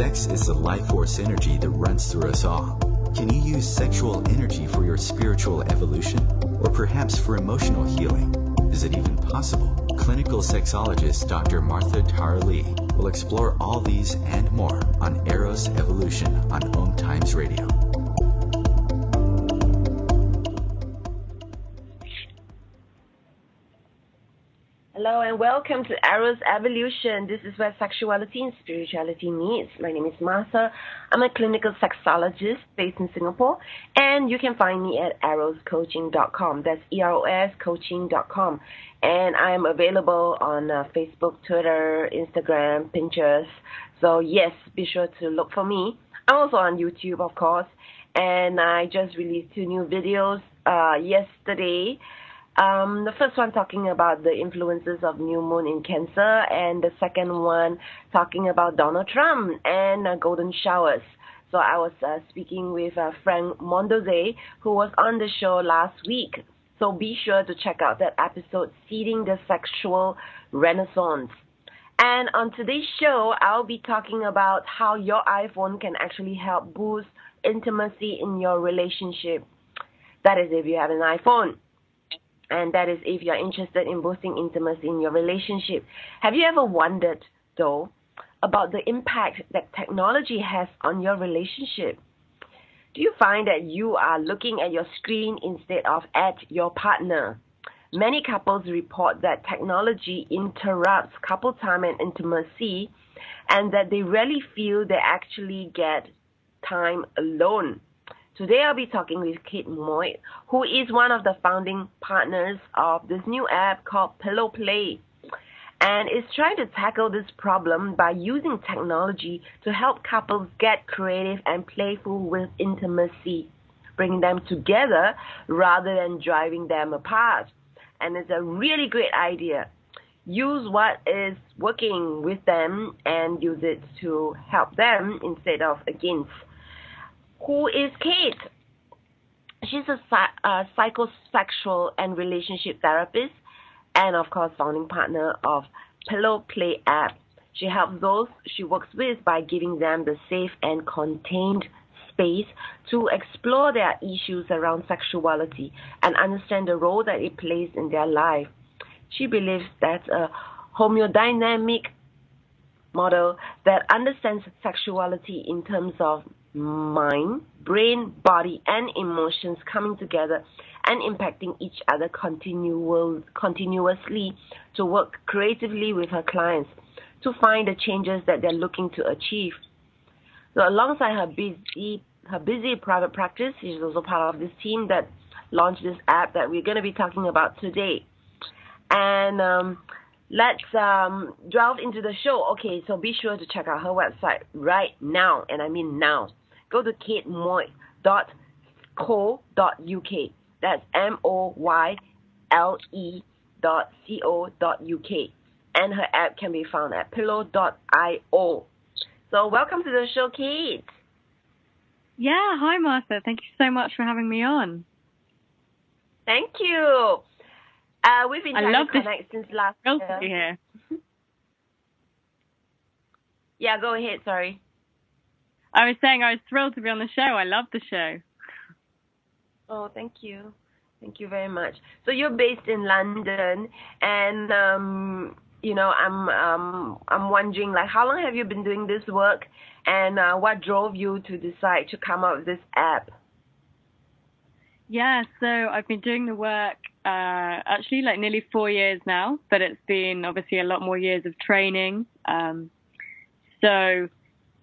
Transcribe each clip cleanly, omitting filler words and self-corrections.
Sex is the life force energy that runs through us all. Can you use sexual energy for your spiritual evolution? Or perhaps for emotional healing? Is it even possible? Clinical sexologist Dr. Martha Tar Lee will explore all these and more on Eros Evolution on Om Times Radio. Hello and welcome to Eros Evolution. This is where sexuality and spirituality meets. My name is Martha. I'm a clinical sexologist based in Singapore, and you can find me at eroscoaching.com. That's EROS coaching.com. And I am available on Facebook, Twitter, Instagram, Pinterest. So yes, be sure to look for me. I'm also on YouTube, of course, and I just released 2 new videos yesterday. The first one talking about the influences of new moon in Cancer, and the second one talking about Donald Trump and golden showers. So I was speaking with Frank Mondoze, who was on the show last week. So be sure to check out that episode, Seeding the Sexual Renaissance. And on today's show, I'll be talking about how your iPhone can actually help boost intimacy in your relationship. That is if you have an iPhone. And that is if you're interested in boosting intimacy in your relationship. Have you ever wondered, though, about the impact that technology has on your relationship? Do you find that you are looking at your screen instead of at your partner? Many couples report that technology interrupts couple time and intimacy, and that they rarely feel they actually get time alone. Today I'll be talking with Kate Moyle, who is one of the founding partners of this new app called Pillow Play, and is trying to tackle this problem by using technology to help couples get creative and playful with intimacy, bringing them together rather than driving them apart. And it's a really great idea. Use what is working with them and use it to help them instead of against. Who is Kate? She's a psychosexual and relationship therapist, and of course founding partner of Pillow Play app. She helps those she works with by giving them the safe and contained space to explore their issues around sexuality and understand the role that it plays in their life. She believes that a homeodynamic model that understands sexuality in terms of mind, brain, body, and emotions coming together and impacting each other continuously to work creatively with her clients to find the changes that they're looking to achieve. So alongside her busy private practice, she's also part of this team that launched this app that we're going to be talking about today. And let's delve into the show. Okay, so be sure to check out her website right now, and I mean now. Go to katemoyle.co.uk. That's MOYLE.co.uk. And her app can be found at pillow.io. So welcome to the show, Kate. Yeah, hi Martha. Thank you so much for having me on. Thank you. We've been trying to connect since last year. Yeah, go ahead, sorry. I was saying I was thrilled to be on the show. I love the show. Oh, thank you. Thank you very much. So you're based in London, and I'm wondering, like, how long have you been doing this work, and what drove you to decide to come up with this app? Yeah, so I've been doing the work actually like nearly 4 years now, but it's been obviously a lot more years of training. So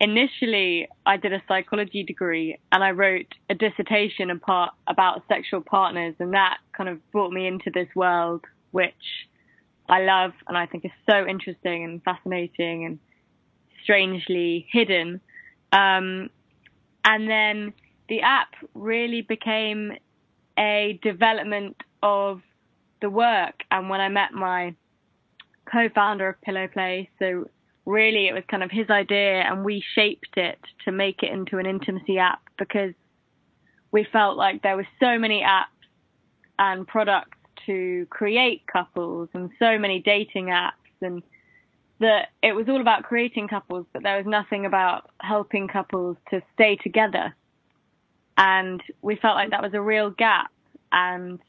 initially, I did a psychology degree and I wrote a dissertation about sexual partners, and that kind of brought me into this world, which I love and I think is so interesting and fascinating and strangely hidden. And then the app really became a development of the work. And when I met my co-founder of Pillow Play, so really it was kind of his idea, and we shaped it to make it into an intimacy app because we felt like there were so many apps and products to create couples and so many dating apps, and that it was all about creating couples, but there was nothing about helping couples to stay together. And we felt like that was a real gap, and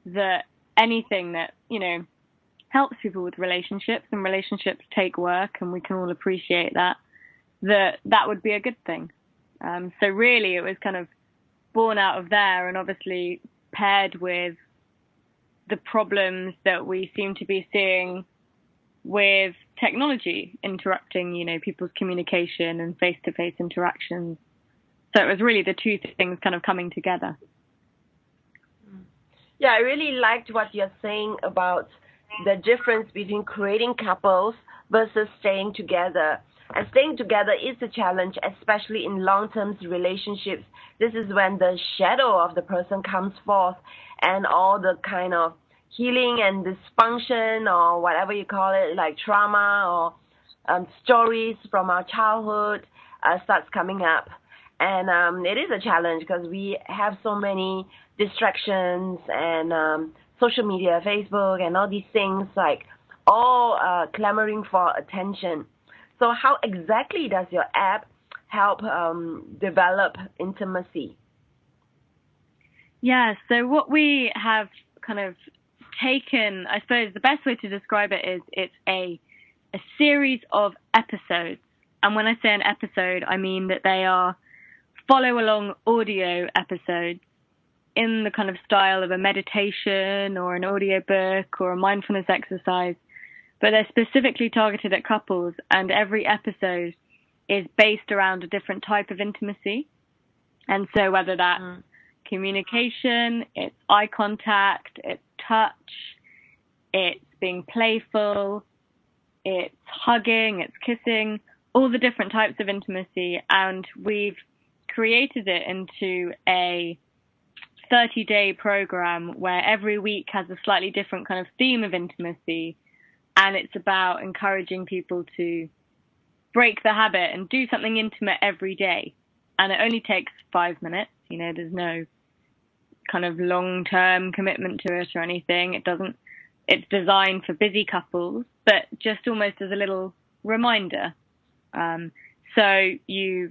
that anything that, helps people with relationships, and relationships take work, and we can all appreciate that would be a good thing. So really it was kind of born out of there, and obviously paired with the problems that we seem to be seeing with technology interrupting, people's communication and face-to-face interactions. So it was really the two things kind of coming together. Yeah, I really liked what you're saying about the difference between creating couples versus staying together. And staying together is a challenge, especially in long-term relationships. This is when the shadow of the person comes forth, and all the kind of healing and dysfunction, or whatever you call it, like trauma or stories from our childhood starts coming up. And it is a challenge because we have so many distractions and social media, Facebook, and all these things, like all clamoring for attention. So how exactly does your app help develop intimacy? Yeah, so what we have kind of taken, I suppose the best way to describe it is it's a series of episodes. And when I say an episode, I mean that they are follow-along audio episodes in the kind of style of a meditation or an audiobook or a mindfulness exercise, but they're specifically targeted at couples, and every episode is based around a different type of intimacy. And so whether that's communication, it's eye contact, it's touch, it's being playful, it's hugging, it's kissing, all the different types of intimacy. And we've created it into a 30-day program where every week has a slightly different kind of theme of intimacy, and it's about encouraging people to break the habit and do something intimate every day. And it only takes 5 minutes. There's no kind of long-term commitment to it or anything. It's designed for busy couples, but just almost as a little reminder. So you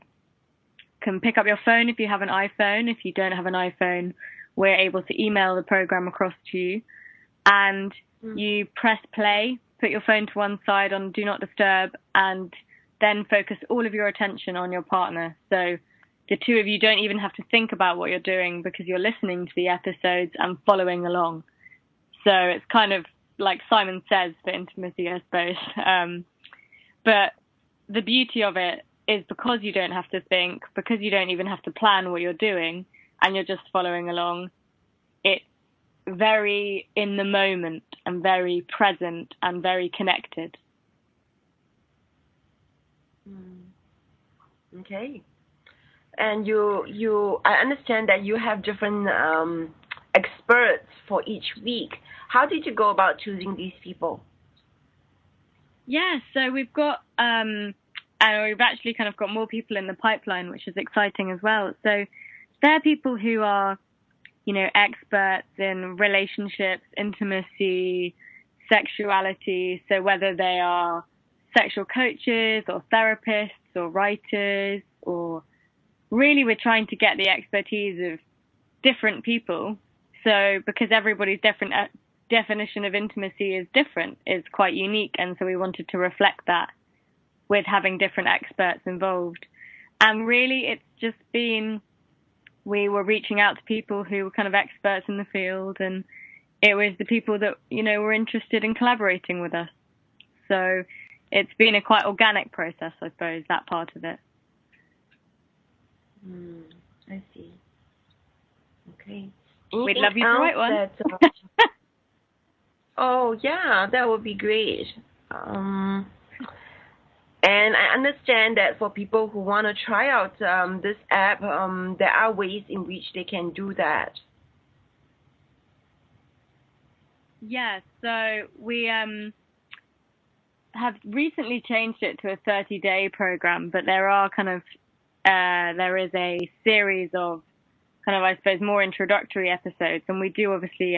can pick up your phone if you have an iPhone. If you don't have an iPhone, we're able to email the program across to you, and you press play, put your phone to one side on Do Not Disturb, and then focus all of your attention on your partner. So the two of you don't even have to think about what you're doing, because you're listening to the episodes and following along. So it's kind of like Simon Says for intimacy, I suppose. But the beauty of it is, because you don't have to think, because you don't even have to plan what you're doing, and you're just following along, it's very in the moment and very present and very connected. Okay. And I understand that you have different experts for each week. How did you go about choosing these people? Yeah, so we've got, and we've actually kind of got more people in the pipeline, which is exciting as well. So they're people who are, experts in relationships, intimacy, sexuality. So whether they are sexual coaches or therapists or writers, or really we're trying to get the expertise of different people. So because everybody's different definition of intimacy is different, is quite unique, and so we wanted to reflect that with having different experts involved. And really it's just been, we were reaching out to people who were kind of experts in the field, and it was the people that, were interested in collaborating with us. So it's been a quite organic process, I suppose, that part of it. I see. Okay. We'd love you to write one. Oh, yeah, that would be great. And I understand that for people who want to try out this app, there are ways in which they can do that. Yeah, so we have recently changed it to a 30-day program, but there are there is a series of I suppose, more introductory episodes, and we do obviously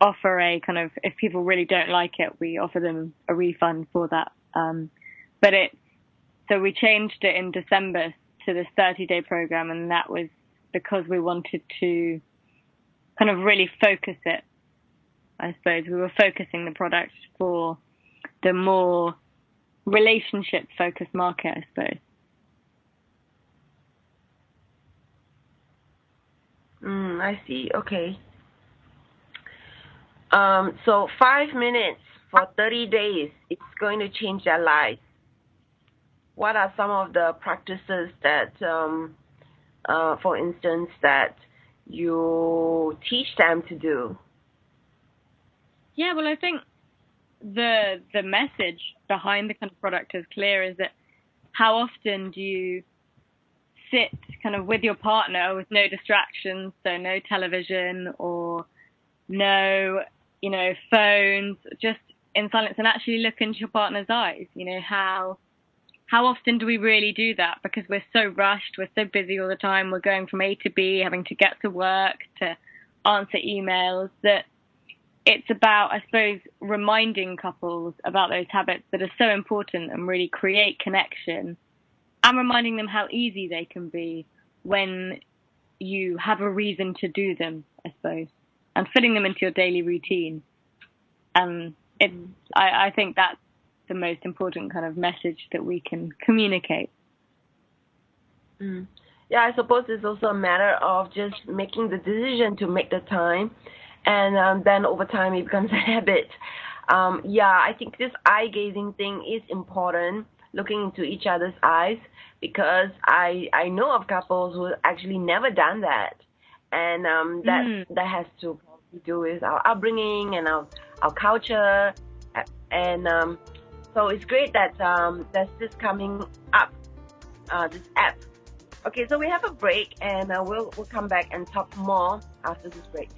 offer a kind of, if people really don't like it, we offer them a refund for that. So we changed it in December to this 30-day program, and that was because we wanted to kind of really focus it. I suppose we were focusing the product for the more relationship-focused market, I suppose. I see. Okay. So 5 minutes for 30 days, it's going to change their lives. What are some of the practices that, for instance, that you teach them to do? Yeah, well, I think the message behind the kind of product is clear, is that how often do you sit kind of with your partner with no distractions, so no television or no, phones, just in silence, and actually look into your partner's eyes? How often do we really do that? Because we're so rushed, we're so busy all the time, we're going from A to B, having to get to work, to answer emails, that it's about, I suppose, reminding couples about those habits that are so important and really create connection, and reminding them how easy they can be when you have a reason to do them, I suppose, and fitting them into your daily routine. And I think that's the most important kind of message that we can communicate. Yeah, I suppose it's also a matter of just making the decision to make the time, and then over time it becomes a habit. I think this eye-gazing thing is important, looking into each other's eyes, because I know of couples who actually never done that, and that has to do with our upbringing and our culture, and so it's great that there's this coming up, this app. Okay, so we have a break, and we'll come back and talk more after this break.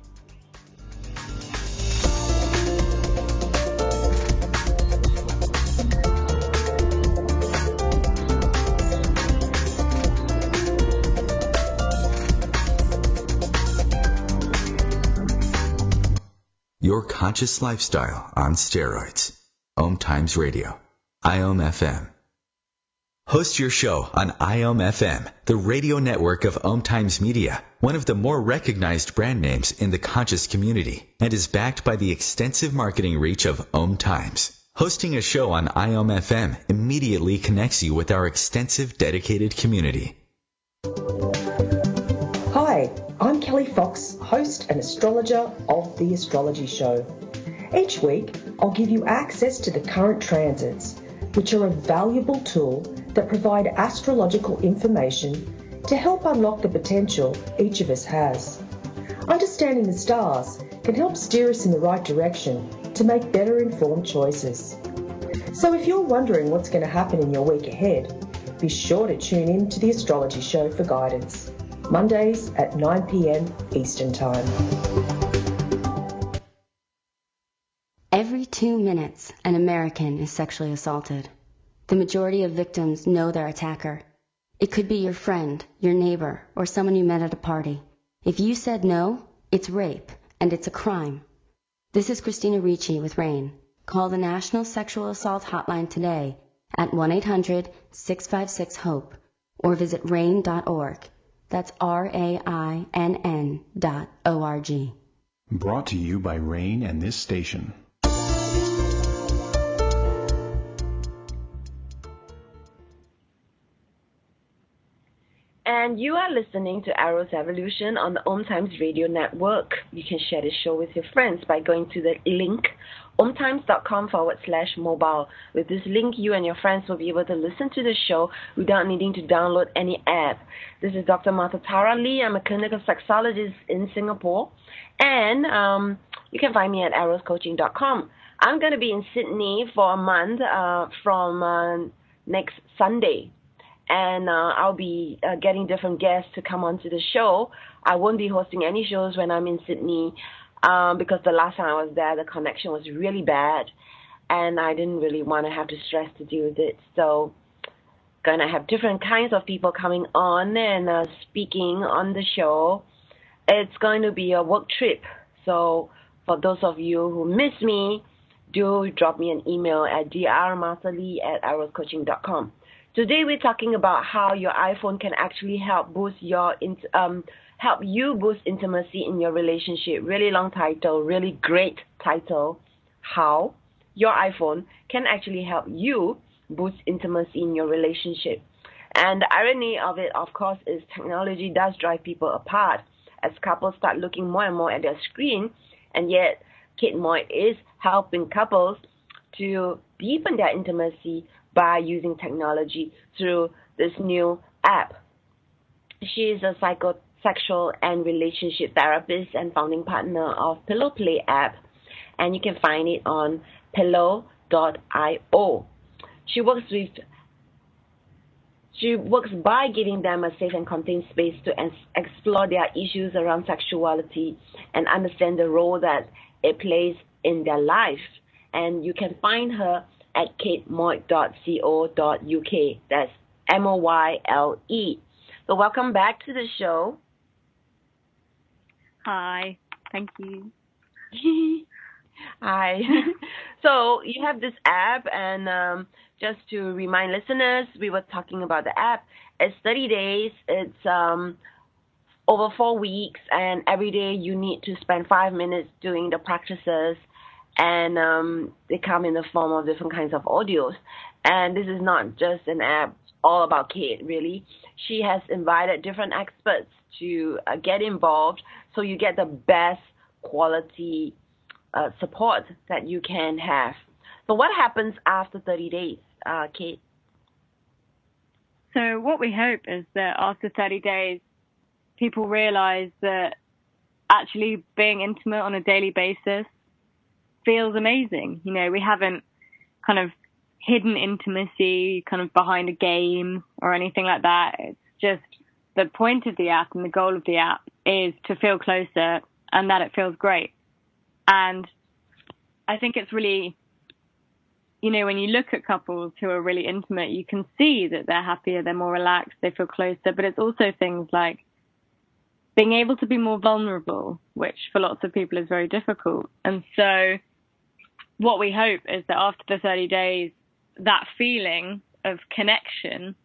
Your conscious lifestyle on steroids. Om Times Radio. IOM FM. Host your show on IOM FM, the radio network of Om Times Media, one of the more recognized brand names in the conscious community, and is backed by the extensive marketing reach of Om Times. Hosting a show on IOM FM immediately connects you with our extensive dedicated community. Hi, I'm Kelly Fox, host and astrologer of The Astrology Show. Each week, I'll give you access to the current transits, which are a valuable tool that provide astrological information to help unlock the potential each of us has. Understanding the stars can help steer us in the right direction to make better informed choices. So if you're wondering what's going to happen in your week ahead, be sure to tune in to The Astrology Show for guidance, Mondays at 9 p.m. Eastern Time. Every 2 minutes, an American is sexually assaulted. The majority of victims know their attacker. It could be your friend, your neighbor, or someone you met at a party. If you said no, it's rape, and it's a crime. This is Christina Ricci with RAIN. Call the National Sexual Assault Hotline today at 1-800-656-HOPE or visit rain.org. That's RAINN.org. Brought to you by RAIN and this station. And you are listening to Eros Evolution on the Om Times Radio Network. You can share this show with your friends by going to the link omtimes.com/mobile. With this link, you and your friends will be able to listen to the show without needing to download any app. This is Dr. Martha Tara Lee. I'm a clinical sexologist in Singapore. And you can find me at eroscoaching.com. I'm going to be in Sydney for a month from next Sunday. And I'll be getting different guests to come onto the show. I won't be hosting any shows when I'm in Sydney because the last time I was there, the connection was really bad, and I didn't really want to have the stress to deal with it. So going to have different kinds of people coming on and speaking on the show. It's going to be a work trip. So For those of you who miss me, do drop me an email at drmarthalee@arrowscoaching.com. Today we're talking about how your iPhone can actually help you boost intimacy in your relationship. Really long title, really great title. How your iPhone can actually help you boost intimacy in your relationship. And the irony of it, of course, is technology does drive people apart as couples start looking more and more at their screen, and yet Kate Moyle is helping couples to deepen their intimacy by using technology through this new app. She is a psychosexual and relationship therapist and founding partner of Pillow Play app, and you can find it on pillow.io. She works by giving them a safe and contained space to explore their issues around sexuality and understand the role that it plays in their life. And you can find her at katemoyle.co.uk. That's MOYLE. So welcome back to the show. Hi, thank you. Hi. So you have this app, and just to remind listeners, we were talking about the app. It's 30 days. It's over 4 weeks, and every day you need to spend 5 minutes doing the practices, and they come in the form of different kinds of audios. And this is not just an app all about Kate, really. She has invited different experts to get involved, so you get the best quality support that you can have. So what happens after 30 days, Kate? So what we hope is that after 30 days, people realize that actually being intimate on a daily basis feels amazing. You know, we haven't kind of hidden intimacy kind of behind a game or anything like that. It's just the point of the app and the goal of the app is to feel closer and that it feels great. And I think it's really, you know, when you look at couples who are really intimate, you can see that they're happier, they're more relaxed, they feel closer. But it's also things like being able to be more vulnerable, which for lots of people is very difficult. And so what we hope is that after the 30 days, that feeling of connection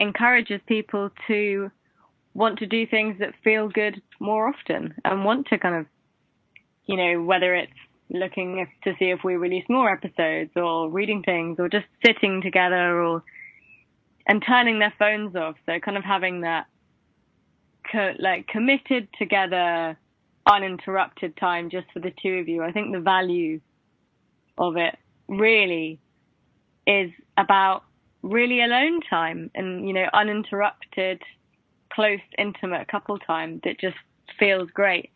encourages people to want to do things that feel good more often and want to kind of, you know, whether it's looking to see if we release more episodes or reading things or just sitting together and turning their phones off. So kind of having that committed together, uninterrupted time just for the two of you. I think the value of it really is about really alone time and, you know, uninterrupted, close, intimate couple time that just feels great.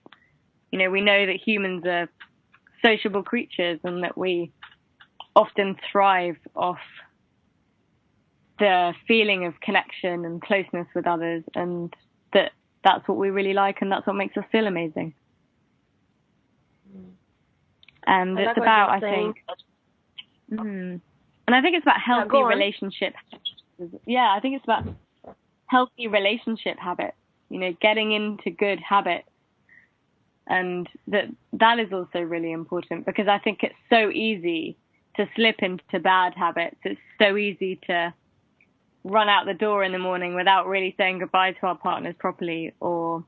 You know, we know that humans are sociable creatures and that we often thrive off the feeling of connection and closeness with others, and that's what we really like, and that's what makes us feel amazing. And it's about, I think, and I think it's about healthy relationships. Yeah, I think it's about healthy relationship habits, you know, getting into good habits. And that is also really important, because I think it's so easy to slip into bad habits. It's so easy to run out the door in the morning without really saying goodbye to our partners properly, or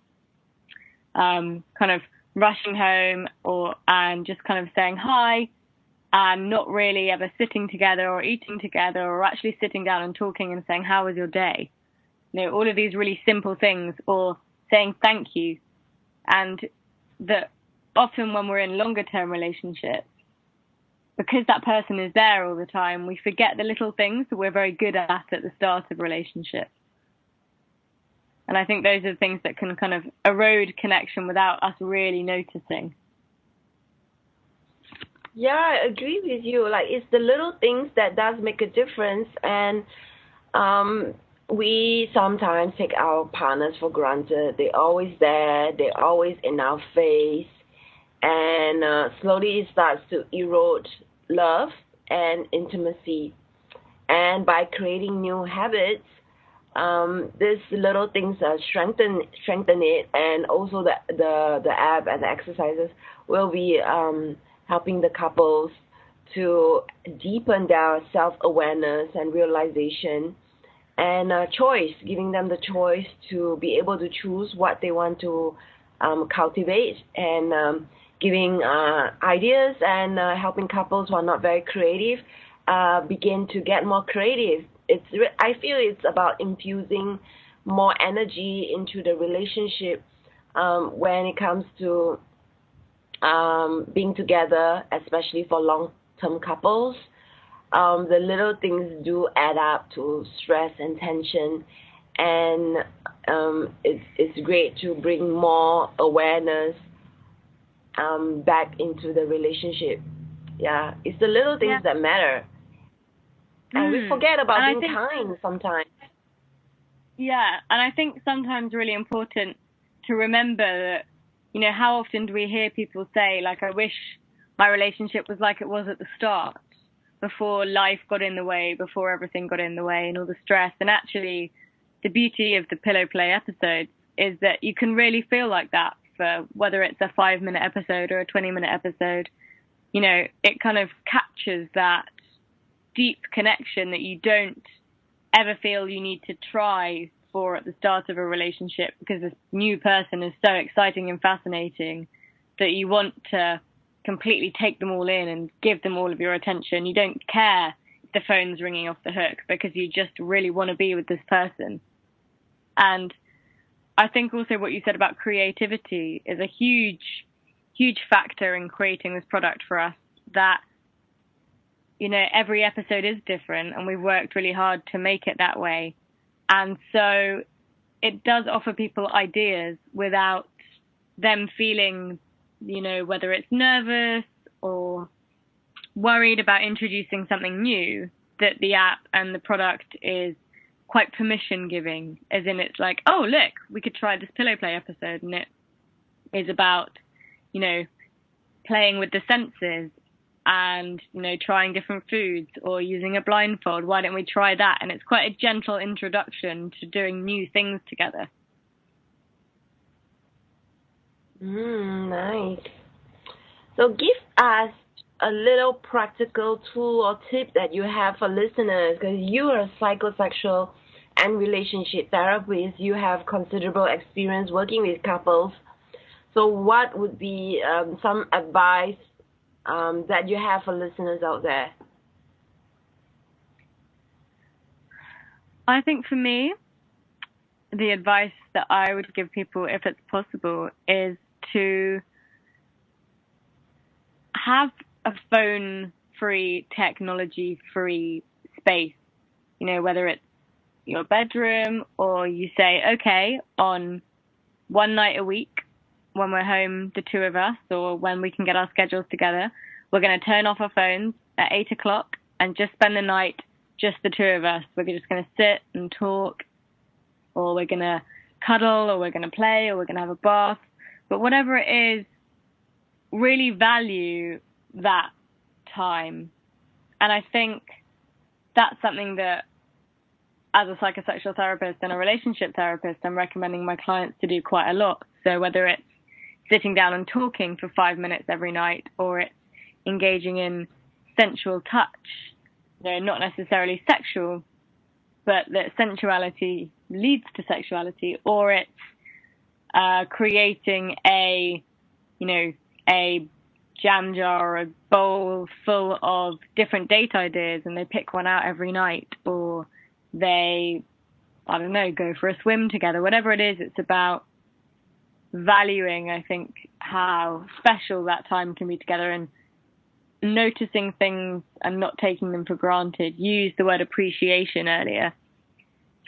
kind of rushing home and just kind of saying hi and not really ever sitting together or eating together or actually sitting down and talking and saying, how was your day? You know, all of these really simple things, or saying thank you. And that often when we're in longer term relationships, because that person is there all the time, we forget the little things that we're very good at the start of relationships. And I think those are the things that can kind of erode connection without us really noticing. Yeah, I agree with you. Like, it's the little things that does make a difference. And we sometimes take our partners for granted. They're always there. They're always in our face. And slowly it starts to erode love and intimacy. And by creating new habits, these little things strengthen it, and also the app and the exercises will be helping the couples to deepen their self-awareness and realization, and choice, giving them the choice to be able to choose what they want to cultivate, and giving ideas, and helping couples who are not very creative begin to get more creative. I feel it's about infusing more energy into the relationship when it comes to being together, especially for long-term couples. The little things do add up to stress and tension, and it's great to bring more awareness back into the relationship. Yeah, it's the little things that matter. And we forget about being kind sometimes. Yeah, and I think sometimes really important to remember that, you know, how often do we hear people say, like, I wish my relationship was like it was at the start, before life got in the way, before everything got in the way and all the stress. And actually, the beauty of the Pillow Play episodes is that you can really feel like that for whether it's a 5-minute episode or a 20-minute episode. You know, it kind of captures that deep connection that you don't ever feel you need to try for at the start of a relationship, because this new person is so exciting and fascinating that you want to completely take them all in and give them all of your attention. You don't care if the phone's ringing off the hook, because you just really want to be with this person. And I think also what you said about creativity is a huge, huge factor in creating this product for us, that, you know, every episode is different and we've worked really hard to make it that way. And so it does offer people ideas without them feeling, you know, whether it's nervous or worried about introducing something new, that the app and the product is quite permission giving, as in it's like, oh, look, we could try this Pillow Play episode, and it is about, you know, playing with the senses and, you know, trying different foods or using a blindfold. Why don't we try that? And it's quite a gentle introduction to doing new things together. Nice. So give us a little practical tool or tip that you have for listeners, because you are a psychosexual and relationship therapist. You have considerable experience working with couples. So what would be some advice that you have for listeners out there? I think for me, the advice that I would give people, if it's possible, is to have a phone-free, technology-free space. You know, whether it's your bedroom, or you say, okay, on one night a week, when we're home, the two of us, or when we can get our schedules together, we're going to turn off our phones at 8 o'clock and just spend the night, just the two of us. We're just going to sit and talk, or we're going to cuddle, or we're going to play, or we're going to have a bath. But whatever it is, really value that time. And I think that's something that, as a psychosexual therapist and a relationship therapist, I'm recommending my clients to do quite a lot. So whether it's sitting down and talking for 5 minutes every night, or it's engaging in sensual touch, you know, not necessarily sexual, but that sensuality leads to sexuality, or it's creating a jam jar or a bowl full of different date ideas, and they pick one out every night, or they, I don't know, go for a swim together. Whatever it is, it's about valuing, I think, how special that time can be together, and noticing things and not taking them for granted. You used the word appreciation earlier.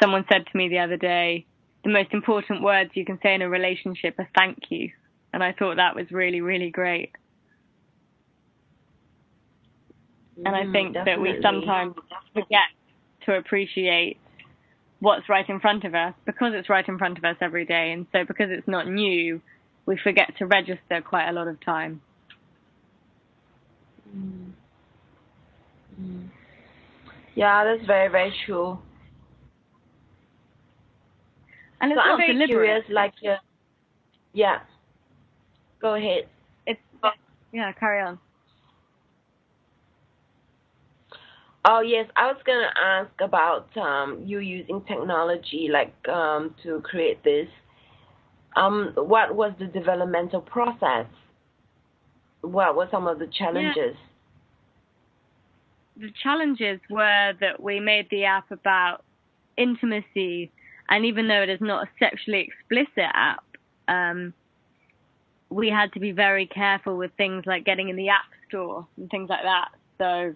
Someone said to me the other day, the most important words you can say in a relationship are thank you. And I thought that was really, really great. And I think that we sometimes forget to appreciate what's right in front of us, because it's right in front of us every day. And so because it's not new, we forget to register quite a lot of time. Yeah, that's very, very true. And it's So not I'm very deliberate. curious, yeah. Go ahead. Yeah, carry on. Oh yes, I was gonna ask about you using technology to create this. What was the developmental process? What were some of the challenges? The challenges were that we made the app about intimacy, and even though it is not a sexually explicit app, we had to be very careful with things like getting in the app store and things like that. So,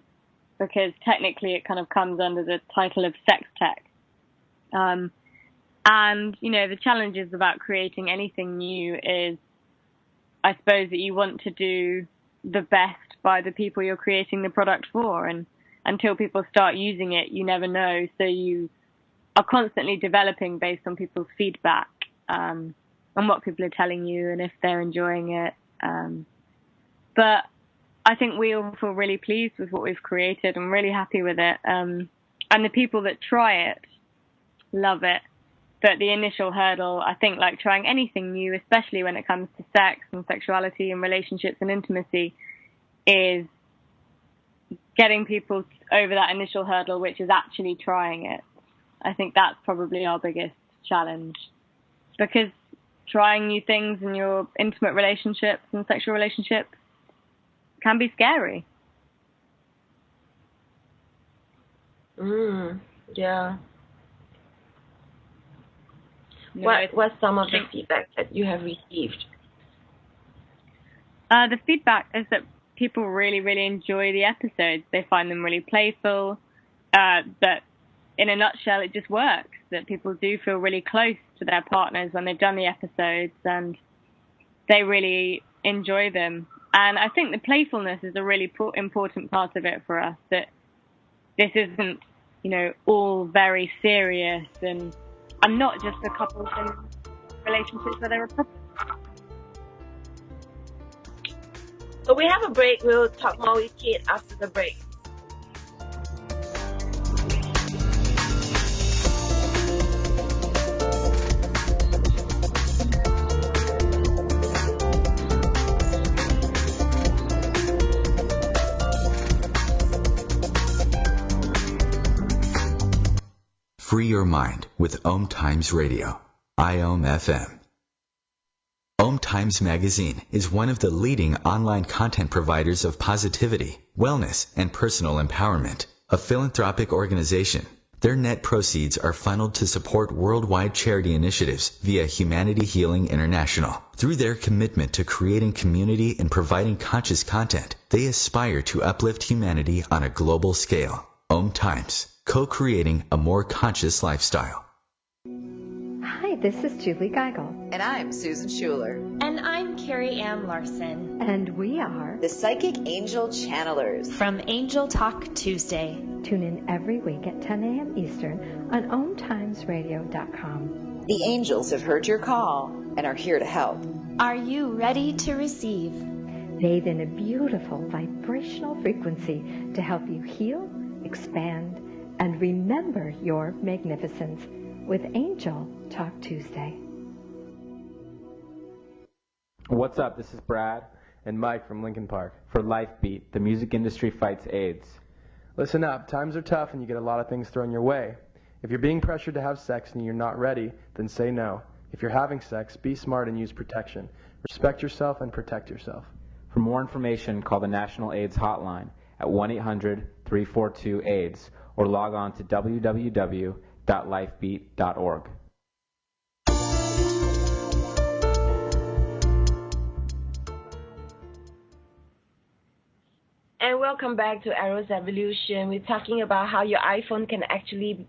because technically it kind of comes under the title of sex tech. And, the challenges about creating anything new is, I suppose, that you want to do the best by the people you're creating the product for. And until people start using it, you never know. So you are constantly developing based on people's feedback, on what people are telling you and if they're enjoying it. But I think we all feel really pleased with what we've created and really happy with it. And the people that try it love it. But the initial hurdle, I think, like trying anything new, especially when it comes to sex and sexuality and relationships and intimacy, is getting people over that initial hurdle, which is actually trying it. I think that's probably our biggest challenge. Because trying new things in your intimate relationships and sexual relationships can be scary. Yeah. What's some of the feedback that you have received? The feedback is that people really, really enjoy the episodes. They find them really playful. That, in a nutshell, it just works. That people do feel really close to their partners when they've done the episodes, and they really enjoy them. And I think the playfulness is a really important part of it for us. That this isn't, all very serious and not just a couple in relationships where there are problems. So we have a break. We'll talk more with Kate after the break. Free your mind with Om Times Radio, IOM FM. Om Times Magazine is one of the leading online content providers of positivity, wellness, and personal empowerment, a philanthropic organization. Their net proceeds are funneled to support worldwide charity initiatives via Humanity Healing International. Through their commitment to creating community and providing conscious content, they aspire to uplift humanity on a global scale. Om Times, co-creating a more conscious lifestyle. Hi, this is Julie Geigel. And I'm Susan Schuler. And I'm Carrie Ann Larson. And we are the Psychic Angel Channelers from Angel Talk Tuesday. Tune in every week at 10 a.m. Eastern on OmTimesRadio.com. The angels have heard your call and are here to help. Are you ready to receive? Bathe in a beautiful vibrational frequency to help you heal, expand, and remember your magnificence with Angel Talk Tuesday. What's up? This is Brad and Mike from Lincoln Park for Life Beat, the music industry fights AIDS. Listen up, times are tough and you get a lot of things thrown your way. If you're being pressured to have sex and you're not ready, then say no. If you're having sex, be smart and use protection. Respect yourself and protect yourself. For more information, call the National AIDS Hotline at 1-800-342-AIDS or log on to www.lifebeat.org. And welcome back to Eros Evolution. We're talking about how your iPhone can actually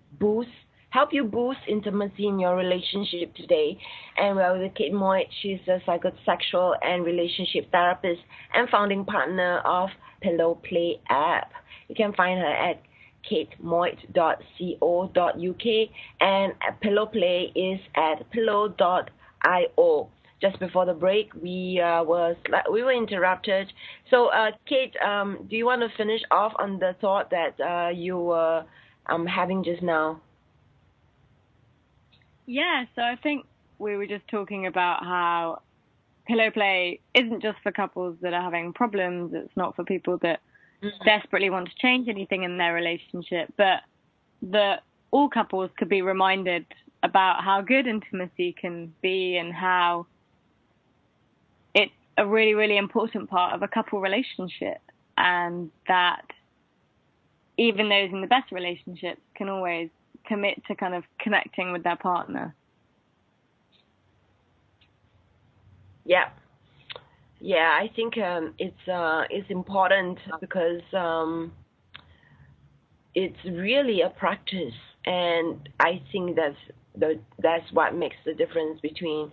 help you boost intimacy in your relationship today. And we're with Kate Moyle. She's a psychosexual and relationship therapist and founding partner of Pillow Play app. You can find her at katemoyle.co.uk, and Pillow Play is at pillow.io. Just before the break, we were interrupted. So, Kate, do you want to finish off on the thought that you were having just now? Yeah, so I think we were just talking about how pillow play isn't just for couples that are having problems. It's not for people that desperately want to change anything in their relationship, but that all couples could be reminded about how good intimacy can be and how it's a really, really important part of a couple relationship, and that even those in the best relationships can always commit to kind of connecting with their partner. Yeah. Yeah, I think it's important because it's really a practice, and I think that's what makes the difference between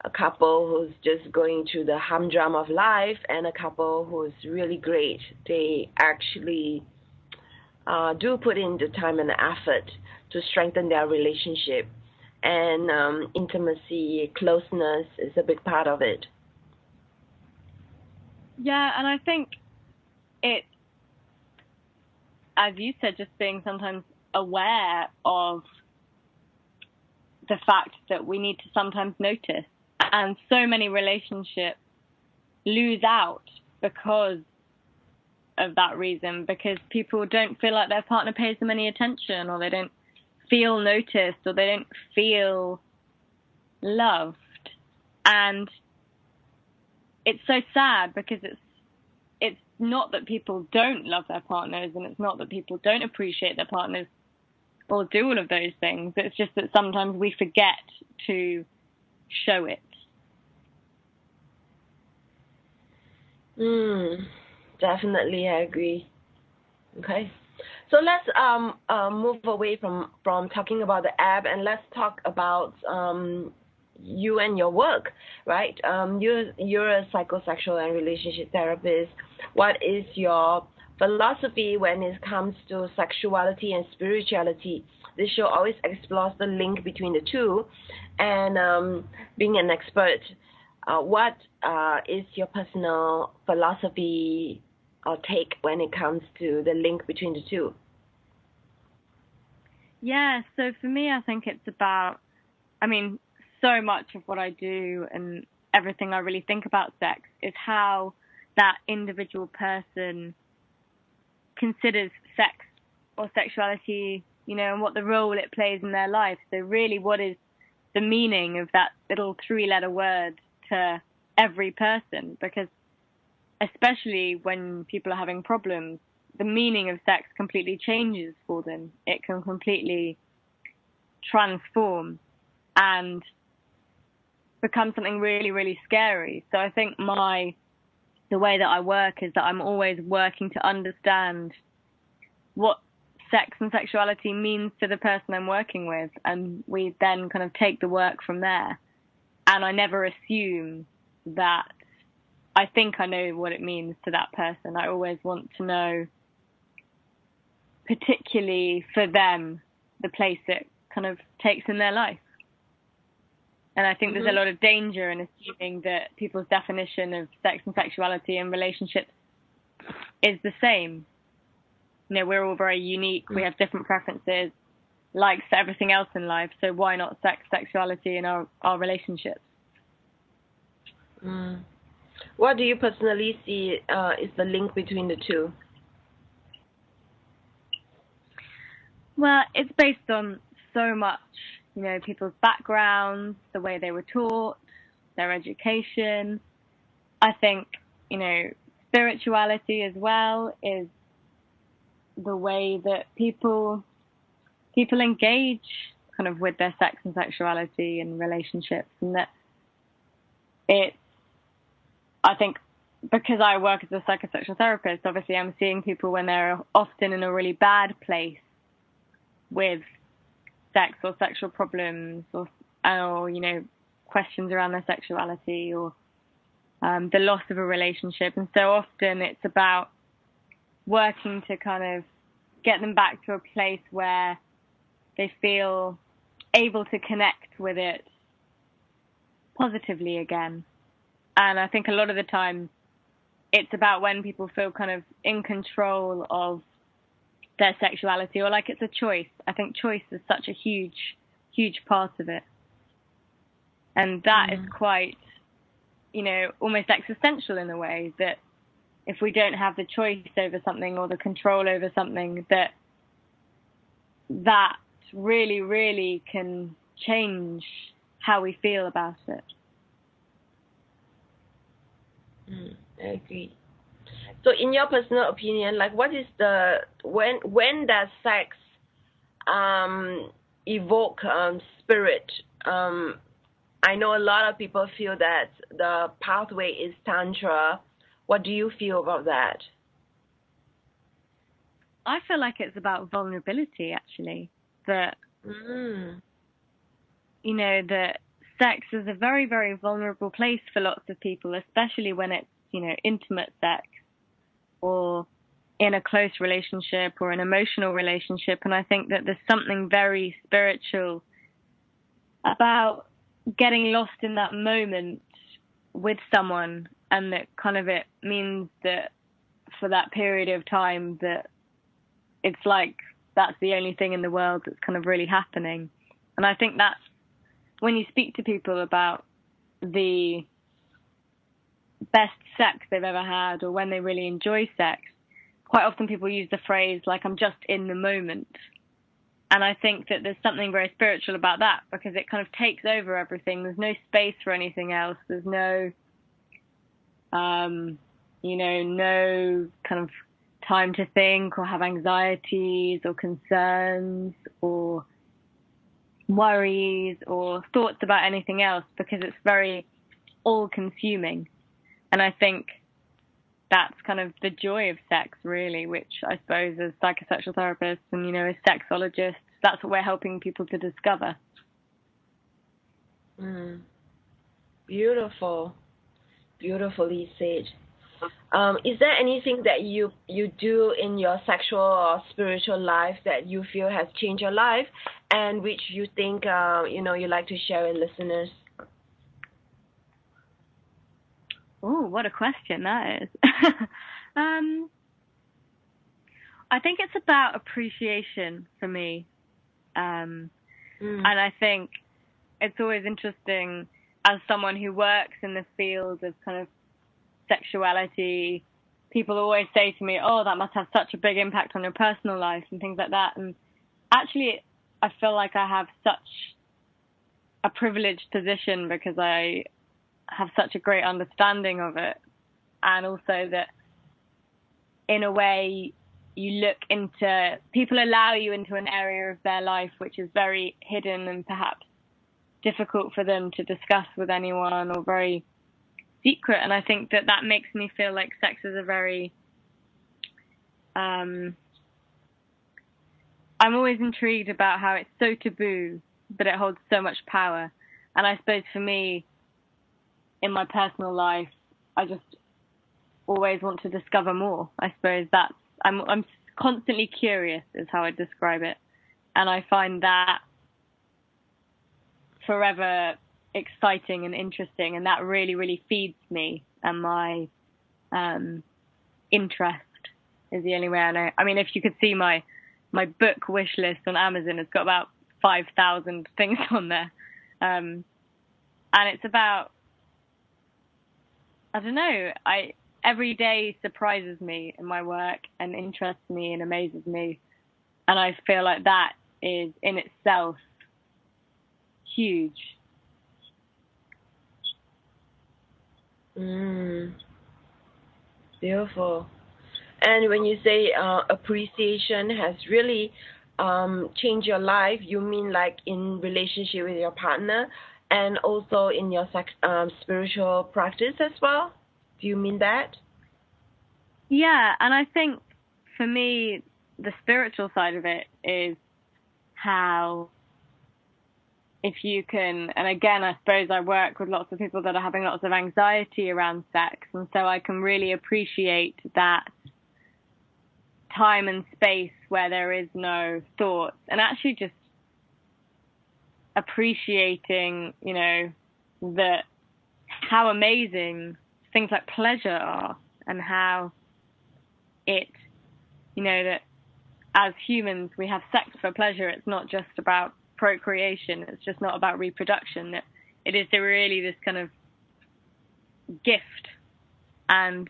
a couple who's just going through the humdrum of life and a couple who's really great. They actually do put in the time and the effort to strengthen their relationship, and intimacy, closeness is a big part of it. Yeah, and I think it, as you said, just being sometimes aware of the fact that we need to sometimes notice. And so many relationships lose out because of that reason, because people don't feel like their partner pays them any attention, or they don't feel noticed, or they don't feel loved. And it's so sad because it's not that people don't love their partners, and it's not that people don't appreciate their partners or do all of those things. It's just that sometimes we forget to show it. Definitely, I agree. Okay, so let's move away from talking about the app, and let's talk about you and your work, right? You're a psychosexual and relationship therapist. What is your philosophy when it comes to sexuality and spirituality? This show always explores the link between the two, and being an expert, what is your personal philosophy or take when it comes to the link between the two? Yeah, so for me, I think it's about, so much of what I do and everything I really think about sex is how that individual person considers sex or sexuality, and what the role it plays in their life. So really, what is the meaning of that little 3-letter word to every person? Because especially when people are having problems, the meaning of sex completely changes for them. It can completely transform and become something really, really scary. So I think the way that I work is that I'm always working to understand what sex and sexuality means to the person I'm working with, and we then kind of take the work from there. And I never assume that I think I know what it means to that person. I always want to know, particularly for them, the place it kind of takes in their life. And I think there's a lot of danger in assuming that people's definition of sex and sexuality and relationships is the same. We're all very unique. We have different preferences, likes for everything else in life. So why not sex, sexuality in our relationships? What do you personally see is the link between the two? Well, it's based on so much, people's backgrounds, the way they were taught, their education. I think, spirituality as well is the way that people engage kind of with their sex and sexuality and relationships, and that I think because I work as a psychosexual therapist, obviously I'm seeing people when they're often in a really bad place with sex or sexual problems or questions around their sexuality or the loss of a relationship. And so often it's about working to kind of get them back to a place where they feel able to connect with it positively again. And I think a lot of the time it's about when people feel kind of in control of their sexuality, or like it's a choice. I think choice is such a huge, huge part of it. And that is quite, almost existential in a way, that if we don't have the choice over something or the control over something, that really, really can change how we feel about it. I agree. So in your personal opinion, like what is when does sex evoke spirit? I know a lot of people feel that the pathway is Tantra. What do you feel about that? I feel like it's about vulnerability, actually. That, that sex is a very, very vulnerable place for lots of people, especially when it's, intimate sex or in a close relationship or an emotional relationship. And I think that there's something very spiritual about getting lost in that moment with someone, and that kind of it means that for that period of time that it's like that's the only thing in the world that's kind of really happening. And I think that's when you speak to people about the best sex they've ever had or when they really enjoy sex, quite often people use the phrase like, I'm just in the moment. And I think that there's something very spiritual about that, because it kind of takes over everything. There's no space for anything else. There's no, no kind of time to think or have anxieties or concerns or worries or thoughts about anything else, because it's very all-consuming. And I think that's kind of the joy of sex, really, which I suppose as psychosexual therapists and, as sexologists, that's what we're helping people to discover. Beautiful. Beautifully said. Is there anything that you do in your sexual or spiritual life that you feel has changed your life and which you think, you'd like to share with listeners? Oh, what a question that is. I think it's about appreciation for me. And I think it's always interesting as someone who works in the field of kind of sexuality, people always say to me, oh, that must have such a big impact on your personal life and things like that. And actually, I feel like I have such a privileged position because I have such a great understanding of it. And also that in a way you look into, people allow you into an area of their life which is very hidden and perhaps difficult for them to discuss with anyone or very secret. And I think that makes me feel like sex is a very, I'm always intrigued about how it's so taboo, but it holds so much power. And I suppose for me, in my personal life, I just always want to discover more. I suppose that's, I'm constantly curious is how I describe it. And I find that forever exciting and interesting, and that really, really feeds me and my interest is the only way I know. I mean, if you could see my book wish list on Amazon, it's got about 5,000 things on there. And it's about, I don't know, every day surprises me in my work and interests me and amazes me. And I feel like that is in itself huge. Beautiful. And when you say appreciation has really changed your life, you mean like in relationship with your partner and also in your spiritual practice as well? Do you mean that? Yeah, and I think for me, the spiritual side of it is how if you can, and again, I suppose I work with lots of people that are having lots of anxiety around sex, and so I can really appreciate that time and space where there is no thoughts, and actually just appreciating, that how amazing things like pleasure are, and how it, that as humans we have sex for pleasure. It's not just about procreation. It's just not about reproduction. It is really this kind of gift. And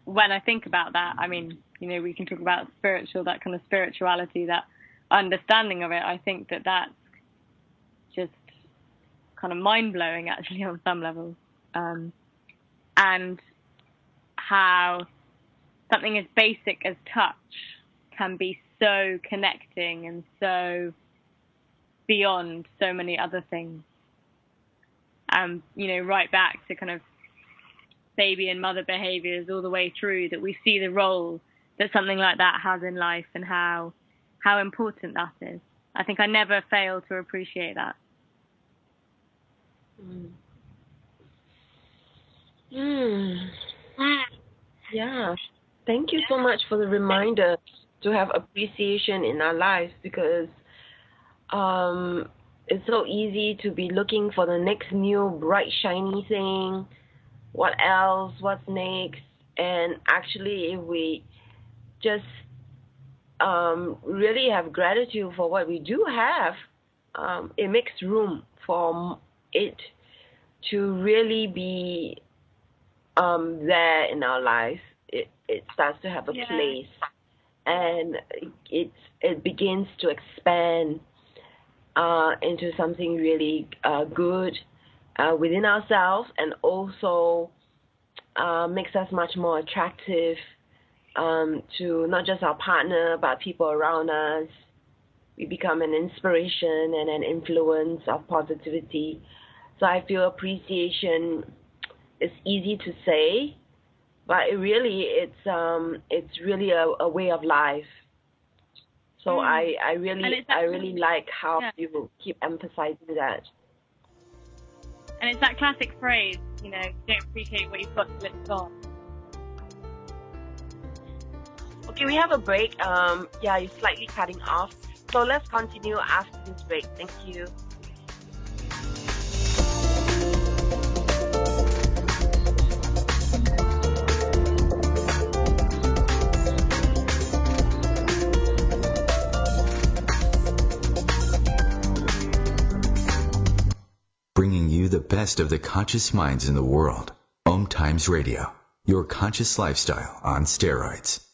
when I think about that, I mean, you know, we can talk about that kind of spirituality, that understanding of it. I think that that's just kind of mind-blowing, actually, on some levels. And how something as basic as touch can be so connecting and so beyond so many other things. You know, right back to kind of baby and mother behaviors all the way through, that we see the role that something like that has in life and how important that is. I think I never fail to appreciate that. Yeah. Thank you so much for the reminder to have appreciation in our lives, because it's so easy to be looking for the next new bright shiny thing. What else? What's next? And actually, if we just really have gratitude for what we do have, it makes room for it to really be there in our lives. It starts to have a place, and it begins to expand into something really good within ourselves, and also makes us much more attractive to not just our partner, but people around us. We become an inspiration and an influence of positivity. So I feel appreciation is easy to say, but it's really a way of life. So I really like how you keep emphasizing that. And it's that classic phrase, you know, don't appreciate what you've got till it's gone. Okay, we have a break. You're slightly cutting off. So let's continue after this break. Thank you. Bringing you the best of the conscious minds in the world. Om Times Radio, your conscious lifestyle on steroids.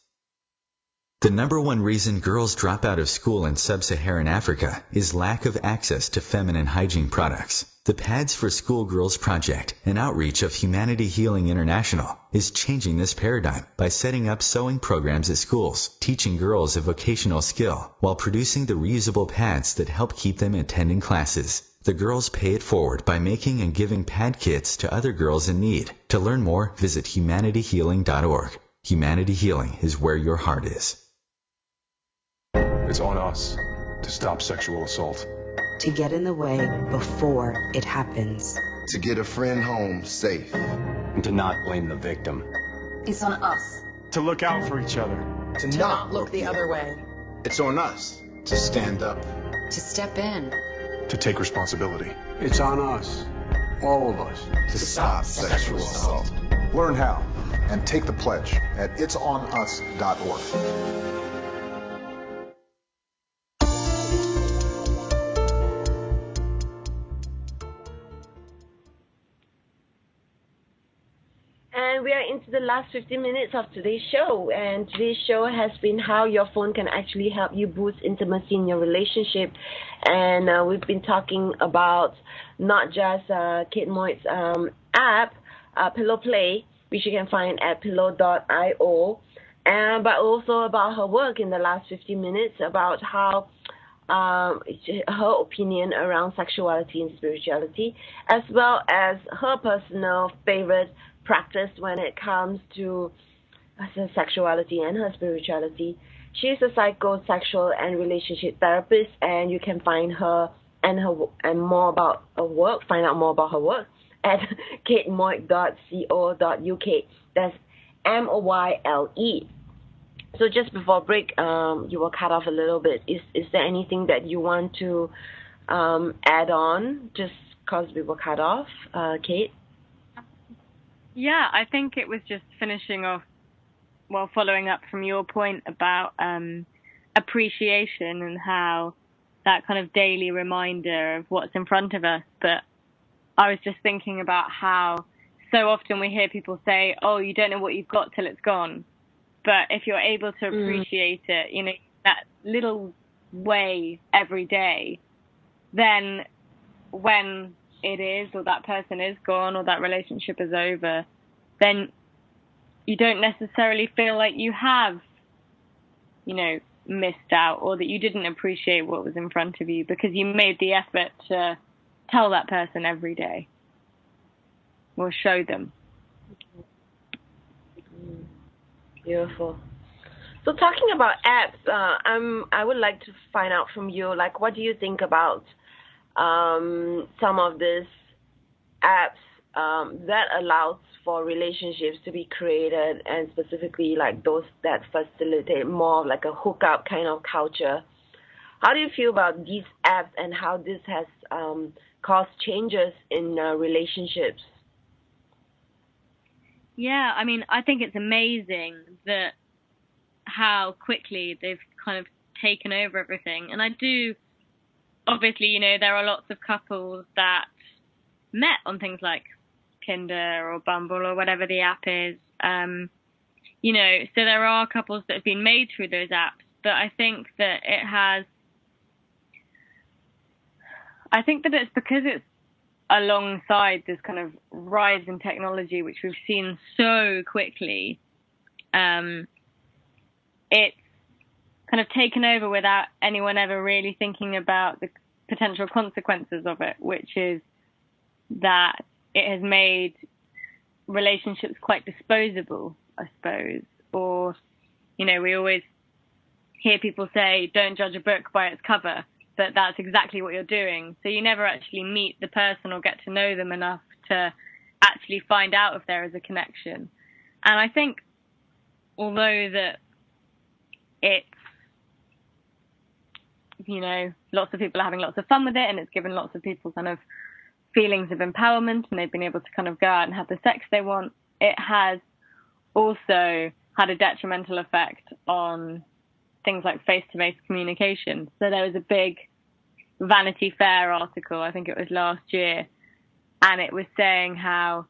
The number one reason girls drop out of school in sub-Saharan Africa is lack of access to feminine hygiene products. The Pads for Schoolgirls Project, an outreach of Humanity Healing International, is changing this paradigm by setting up sewing programs at schools, teaching girls a vocational skill, while producing the reusable pads that help keep them attending classes. The girls pay it forward by making and giving pad kits to other girls in need. To learn more, visit humanityhealing.org. Humanity Healing is where your heart is. It's on us to stop sexual assault. To get in the way before it happens. To get a friend home safe. And to not blame the victim. It's on us. To look out for each other. To not look the other way. It's on us to stand up. To step in. To take responsibility. It's on us, all of us, to stop sexual assault. Learn how and take the pledge at itsonus.org. And we are into the last 15 minutes of today's show. And today's show has been how your phone can actually help you boost intimacy in your relationship. And we've been talking about not just Kate Moyle's app, Pillow Play, which you can find at pillow.io, but also about her work in the last 15 minutes, about how her opinion around sexuality and spirituality, as well as her personal favorite practice when it comes to sexuality and her spirituality. She's a psychosexual and relationship therapist, and you can find her and more about her work, find out more about her work at katemoyle.co.uk. That's Moyle. So just before break, you were cut off a little bit. Is there anything that you want to add on just because we were cut off, Kate? Yeah, I think it was just finishing off, following up from your point about appreciation and how that kind of daily reminder of what's in front of us. But I was just thinking about how so often we hear people say, oh, you don't know what you've got till it's gone. But if you're able to appreciate it, you know, that little way every day, then when it is, or that person is gone, or that relationship is over, then you don't necessarily feel like you have, you know, missed out, or that you didn't appreciate what was in front of you because you made the effort to tell that person every day or show them. Beautiful. So talking about apps, I would like to find out from you, like, what do you think about some of these apps that allows for relationships to be created, and specifically like those that facilitate more of like a hookup kind of culture? How do you feel about these apps and how this has caused changes in relationships? Yeah, I mean, I think it's amazing that how quickly they've kind of taken over everything. And I do, obviously, you know, there are lots of couples that met on things like Tinder or Bumble or whatever the app is. You know, so there are couples that have been made through those apps. But I think that it's because it's alongside this kind of rise in technology, which we've seen so quickly, it's kind of taken over without anyone ever really thinking about the potential consequences of it, which is that it has made relationships quite disposable, I suppose. Or, you know, we always hear people say, don't judge a book by its cover. But that's exactly what you're doing. So you never actually meet the person or get to know them enough to actually find out if there is a connection. And I think, although that it's, you know, lots of people are having lots of fun with it, and it's given lots of people kind of feelings of empowerment, and they've been able to kind of go out and have the sex they want, it has also had a detrimental effect on things like face-to-face communication. So there was a big Vanity Fair article, I think it was last year, and it was saying how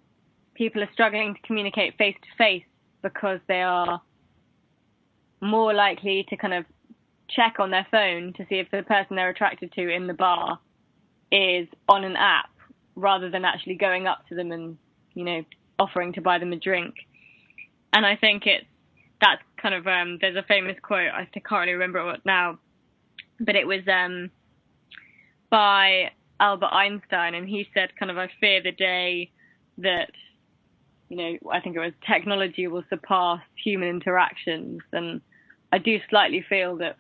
people are struggling to communicate face-to-face because they are more likely to kind of check on their phone to see if the person they're attracted to in the bar is on an app rather than actually going up to them and, you know, offering to buy them a drink. And I think that's kind of, there's a famous quote, I can't really remember it now, but it was by Albert Einstein, and he said kind of, I fear the day that, you know, I think it was technology will surpass human interactions. And I do slightly feel that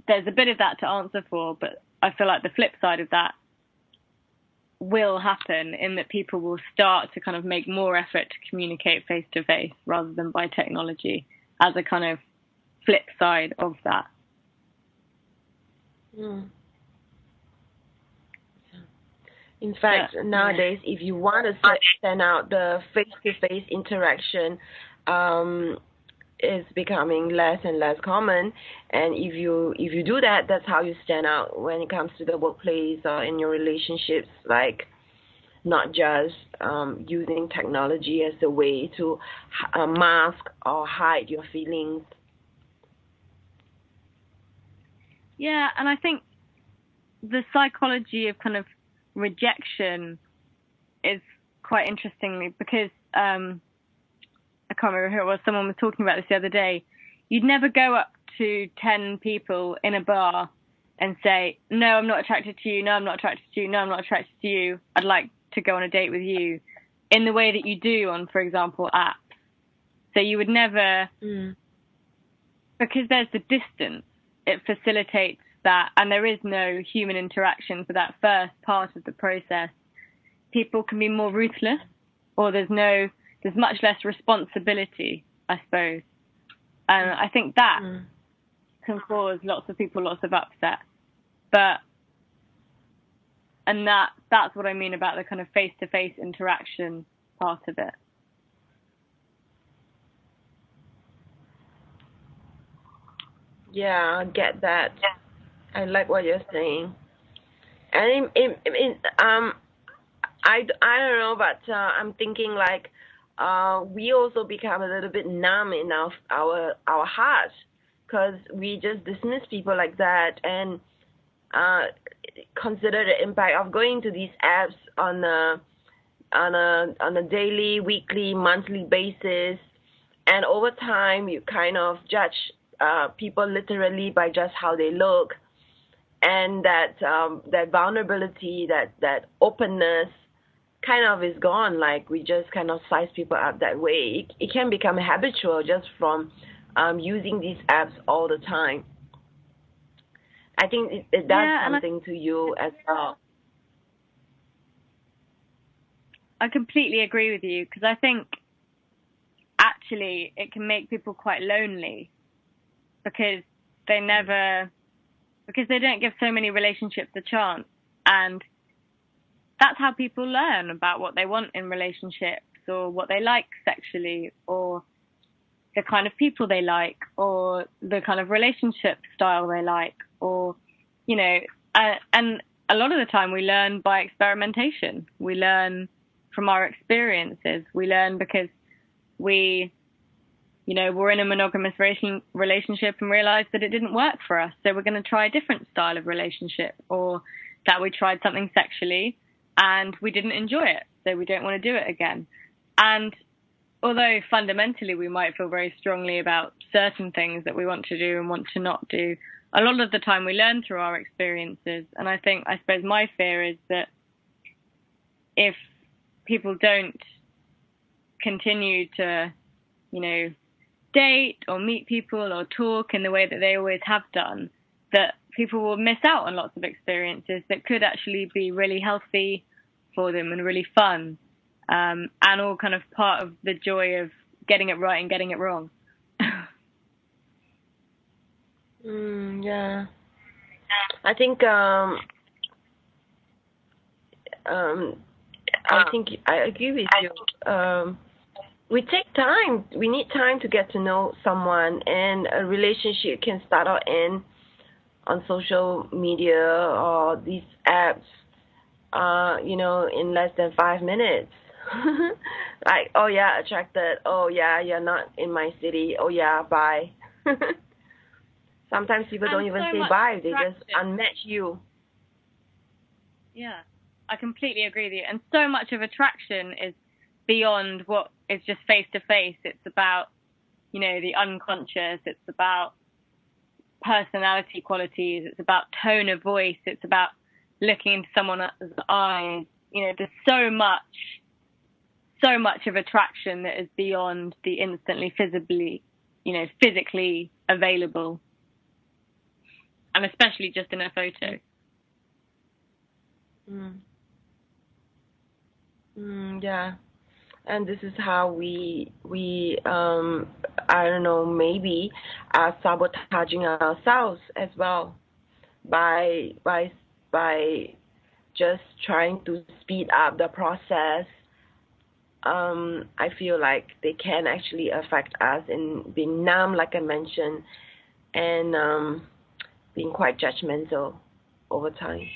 there's a bit of that to answer for, but I feel like the flip side of that will happen in that people will start to kind of make more effort to communicate face to face rather than by technology, as a kind of flip side of that. In fact, nowadays, if you want to send out the face-to-face interaction, is becoming less and less common. And if you do that, that's how you stand out when it comes to the workplace or in your relationships, like not just using technology as a way to mask or hide your feelings. Yeah, and I think the psychology of kind of rejection is quite interesting, because I can't remember who it was, someone was talking about this the other day. You'd never go up to 10 people in a bar and say, no, I'm not attracted to you, no, I'm not attracted to you, no, I'm not attracted to you, I'd like to go on a date with you, in the way that you do on, for example, apps. So you would never, because there's the distance, it facilitates that, and there is no human interaction for that first part of the process. People can be more ruthless, or there's much less responsibility, I suppose. And I think that can cause lots of people lots of upset. And that's what I mean about the kind of face-to-face interaction part of it. Yeah, I get that. I like what you're saying. And I don't know, but I'm thinking like we also become a little bit numb in our hearts, because we just dismiss people like that and consider the impact of going to these apps on a daily, weekly, monthly basis, and over time you kind of judge people literally by just how they look, and that vulnerability, that openness kind of is gone. Like, we just kind of size people up that way. It can become habitual just from using these apps all the time. I think it does something to you as well. I completely agree with you, because I think actually it can make people quite lonely, because they don't give so many relationships a chance. And that's how people learn about what they want in relationships, or what they like sexually, or the kind of people they like, or the kind of relationship style they like, or, and a lot of the time we learn by experimentation. We learn from our experiences. We learn because we're in a monogamous relationship and realized that it didn't work for us. So we're going to try a different style of relationship, or that we tried something sexually and we didn't enjoy it, so we don't want to do it again. And although fundamentally we might feel very strongly about certain things that we want to do and want to not do, a lot of the time we learn through our experiences. And I suppose my fear is that if people don't continue to, date or meet people or talk in the way that they always have done, that people will miss out on lots of experiences that could actually be really healthy for them and really fun, and all kind of part of the joy of getting it right and getting it wrong. Yeah. I think I think I agree with you. We take time. We need time to get to know someone, and a relationship can start out on social media or these apps, in less than 5 minutes. Like, oh yeah, attracted. Oh yeah, you're not in my city. Oh yeah, bye. Sometimes people don't even say bye. They just unmatch you. Yeah, I completely agree with you. And so much of attraction is beyond what is just face to face. It's about, the unconscious. It's about personality qualities. It's about tone of voice. It's about looking into someone's eyes. There's so much of attraction that is beyond the instantly physically available, and especially just in a photo. Yeah. And this is how we I don't know, maybe are sabotaging ourselves as well by just trying to speed up the process. I feel like they can actually affect us in being numb, like I mentioned, and being quite judgmental over time.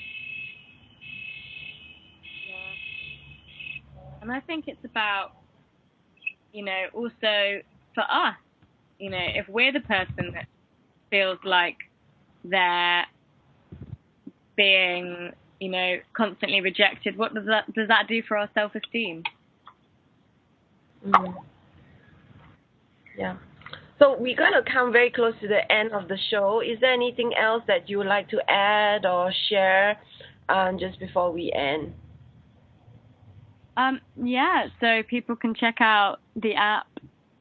And I think it's about, also for us, if we're the person that feels like they're being, constantly rejected, what does that do for our self-esteem? Yeah. So we're going to come very close to the end of the show. Is there anything else that you would like to add or share just before we end? Yeah, so people can check out the app,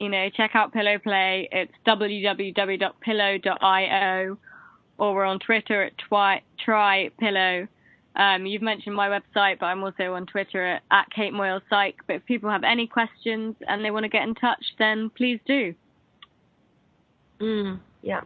check out Pillow Play. It's www.pillow.io, or we're on Twitter at trypillow. You've mentioned my website, but I'm also on Twitter at Kate Moyle Psych. But if people have any questions and they want to get in touch, then please do. Yeah.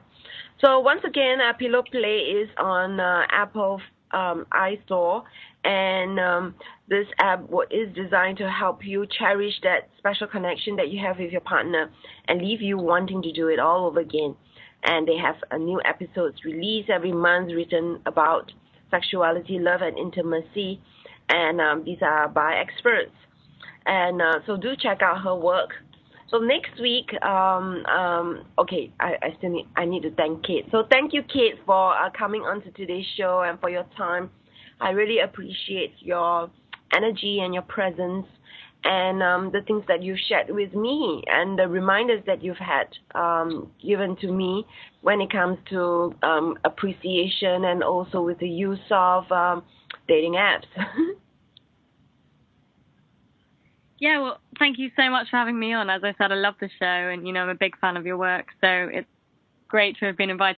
So once again, Pillow Play is on Apple iStore, and this app is designed to help you cherish that special connection that you have with your partner and leave you wanting to do it all over again. and they have a new episodes released every month written about sexuality, love, and intimacy, and these are by experts. And so do check out her work. So next week, okay, I need to thank Kate. So thank you, Kate, for coming on to today's show and for your time. I really appreciate your energy and your presence and the things that you shared with me and the reminders that you've had given to me when it comes to appreciation and also with the use of dating apps. Yeah, well, thank you so much for having me on. As I said, I love the show, and I'm a big fan of your work, so it's great to have been invited